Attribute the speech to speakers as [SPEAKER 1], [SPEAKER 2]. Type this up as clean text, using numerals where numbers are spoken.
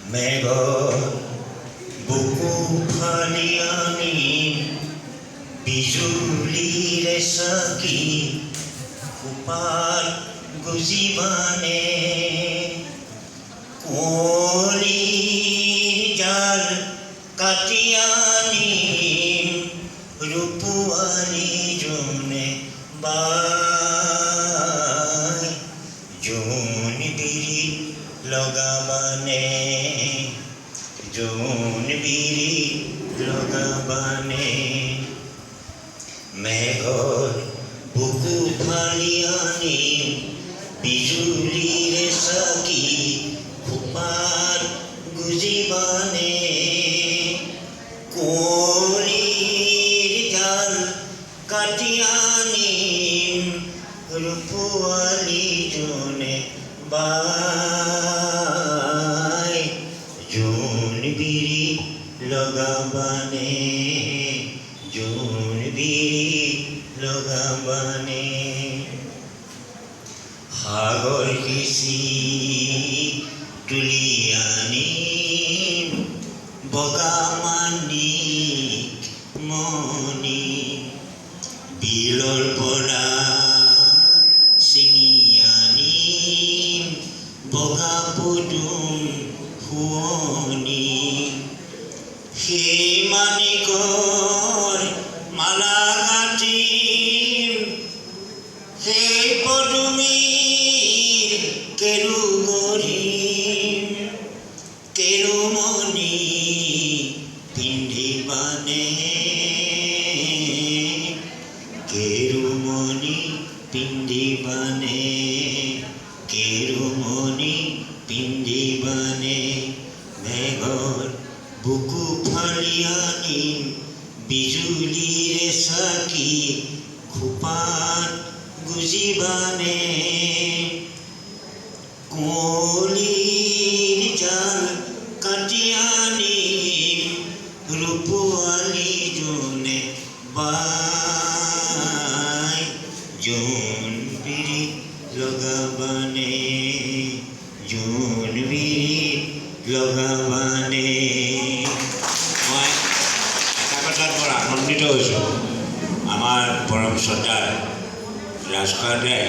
[SPEAKER 1] মেঘৰ বুকু ফালি আনি বিজুলীৰে চাকি খোপাত গুজিবানে কুঁৱলীৰ জাল কাটি আনিম ৰূপোৱালীজনে বাই জোন বিৰি লগাবানে জোন বিৰি লগাবানে মেঘৰ বুকু ফালি আনিম বিজুলীৰে চাকি খোপাত গুজিবানে কুঁৱলীৰ জাল কাটি আনিম ৰূপোৱালীজনে বাই জোন বিৰি লগাবানে জোন বিৰি লগাবানে সাগৰ সিঁচি তুলি আনিম বগা মাণিক মণি বিলৰ পৰা ছিঙি আনিম বগা পদুম শুৱনি সেই মাণিকৰ মালা গাঁঠিম সেই পদুমীৰ কেৰু গঢ়িম কেৰুমণি পিন্ধিবানে কেৰুমণি পিন্ধিবানে কেৰুমণি পিন্ধিবানে মেঘৰ বুকু ফালি আনিম বিজুলীৰে চাকি খোপাত গুজিবানে কুঁৱলীৰ জাল কাটি আনিম ৰূপোৱালীজনে বাই জোন বিৰি লগাবানে জোন বিৰি লগাবানে মই এটা কথাত বৰ আনন্দিত হৈছোঁ আমাৰ পৰম শ্ৰদ্ধাৰ ৰাজখোৱা দাই